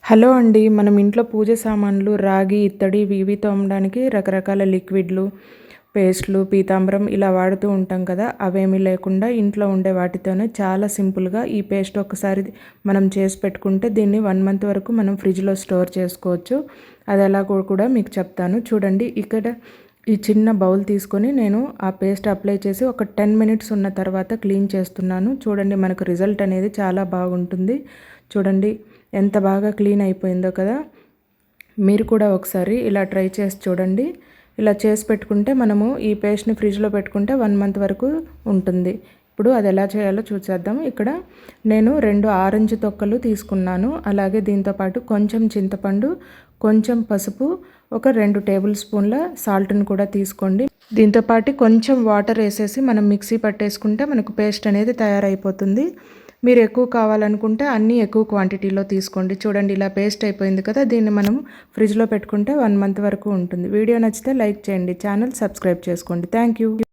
Hello అండి. మనం ఇంట్లో పూజ సామాన్లు, రాగి, ఇత్తడి ఇవి తోమడానికి రకరకాల లిక్విడ్లు, పేస్టులు, పీతాంబరం ఇలా వాడుతూ ఉంటాం కదా! అవేమీ లేకుండా ఇంట్లో ఉండే వాటితోనే చాలా సింపుల్‌గా ఈ పేస్ట్ ఒకసారి మనం చేసి పెట్టుకుంటే దీన్ని 1 మంత్ వరకు మనం ఫ్రిడ్జ్‌లో స్టోర్ చేసుకోవచ్చు. అది ఎలాగో కూడా మీకు చెప్తాను. చూడండి, ఇక్కడ ఈ చిన్న బౌల్ తీసుకొని నేను ఆ పేస్ట్ అప్లై చేసి ఒక 10 మినిట్స్ ఉన్న తర్వాత క్లీన్ చేస్తున్నాను. చూడండి, మనకు రిజల్ట్ అనేది చాలా బాగుంటుంది. చూడండి ఎంత బాగా క్లీన్ అయిపోయిందో కదా! మీరు కూడా ఒకసారి ఇలా ట్రై చేసి చూడండి. ఇలా చేసి పెట్టుకుంటే మనము ఈ పేస్ట్‌ని ఫ్రిడ్జ్‌లో పెట్టుకుంటే 1 మంత్ వరకు ఉంటుంది. ఇప్పుడు అది ఎలా చేయాలో చూసేద్దాం. ఇక్కడ నేను 2 ఆరెంజ్ తొక్కలు తీసుకున్నాను. అలాగే దీంతో పాటు కొంచెం చింతపండు, కొంచెం పసుపు, ఒక 2 టేబుల్ స్పూన్ల సాల్ట్‌ని కూడా తీసుకోండి. దీంతో పాటు కొంచెం వాటర్ వేసేసి మనం మిక్సీ పట్టేసుకుంటే మనకు పేస్ట్ అనేది తయారైపోతుంది. మీరు ఎక్కువ కావాలనుకుంటే అన్నీ ఎక్కువ క్వాంటిటీలో తీసుకోండి. చూడండి, ఇలా పేస్ట్ అయిపోయింది కదా! దీన్ని మనం ఫ్రిడ్జ్‌లో పెట్టుకుంటే 1 మంత్ వరకు ఉంటుంది. వీడియో నచ్చితే లైక్ చేయండి. ఛానల్ సబ్స్క్రైబ్ చేసుకోండి. Thank you.